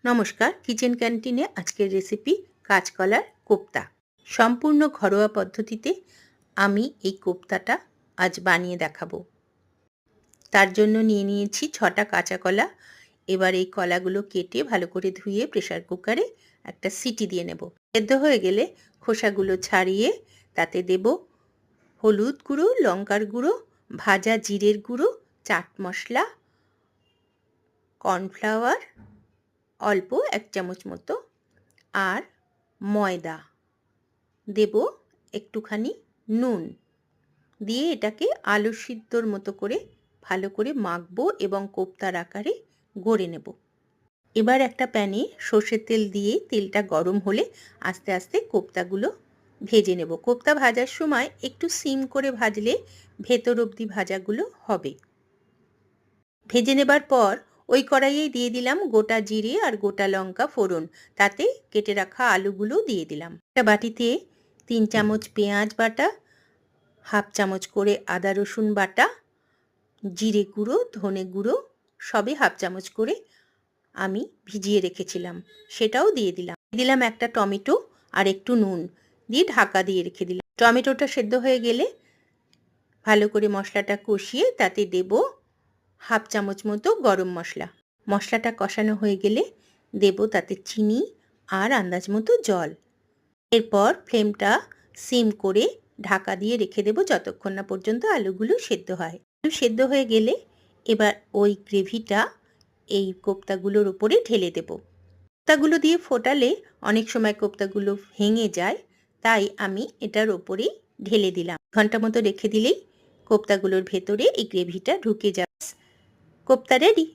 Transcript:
নমস্কার, কিচেন ক্যান্টিনে আজকের রেসিপি কাঁচকলার কোপ্তা। সম্পূর্ণ ঘরোয়া পদ্ধতিতে আমি এই কোপ্তাটা আজ বানিয়ে দেখাবো। তার জন্য নিয়ে নিয়েছি 6টা কাঁচা কলা। এবার এই কলাগুলো কেটে ভালো করে ধুয়ে প্রেসার কুকারে একটা সিটি দিয়ে নেব। সেদ্ধ হয়ে গেলে খোসাগুলো ছাড়িয়ে তাতে দেব হলুদ গুঁড়ো, লঙ্কার গুঁড়ো, ভাজা জিরের গুঁড়ো, চাট মশলা, কর্নফ্লাওয়ার অল্প 1 চামচ মতো, আর ময়দা দেব, একটুখানি নুন দিয়ে এটাকে আলু সিদ্ধর মতো করে ভালো করে মাখবো এবং কোপ্তার আকারে গড়ে নেব। এবার একটা প্যানে সর্ষের তেল দিয়ে তেলটা গরম হলে আস্তে আস্তে কোপ্তাগুলো ভেজে নেব। কোপ্তা ভাজার সময় একটু সিম করে ভাজলে ভেতর অবধি ভাজাগুলো হবে। ভেজে নেবার পর ওই কড়াইয়ে দিয়ে দিলাম গোটা জিরে আর গোটা লঙ্কা ফোড়ন, তাতে কেটে রাখা আলুগুলো দিয়ে দিলাম। একটা বাটিতে 3 চামচ পেঁয়াজ বাটা, হাফ চামচ করে আদা রসুন বাটা, জিরে গুঁড়ো, ধনে গুঁড়ো সবই হাফ চামচ করে আমি ভিজিয়ে রেখেছিলাম, সেটাও দিয়ে দিলাম। দিলাম একটা টমেটো আর একটু নুন দিয়ে ঢাকা দিয়ে রেখে দিলাম। টমেটোটা সেদ্ধ হয়ে গেলে ভালো করে মশলাটা কষিয়ে তাতে দেব হাফ চামচ মতো গরম মশলা। মশলাটা কষানো হয়ে গেলে দেব তাতে চিনি আর আন্দাজ মতো জল। এরপর ফ্লেমটা সিম করে ঢাকা দিয়ে রেখে দেব যতক্ষণ না পর্যন্ত আলুগুলো সেদ্ধ হয়। আলু সেদ্ধ হয়ে গেলে এবার ওই গ্রেভিটা এই কোপ্তাগুলোর উপরে ঢেলে দেব। কোপ্তাগুলো দিয়ে ফোটালে অনেক সময় কোপ্তাগুলো ভেঙে যায়, তাই আমি এটার ওপরেই ঢেলে দিলাম। ঘন্টা মতো রেখে দিলেই কোপ্তাগুলোর ভেতরে এই গ্রেভিটা ঢুকে যাবে। কোপ্তা রেডি।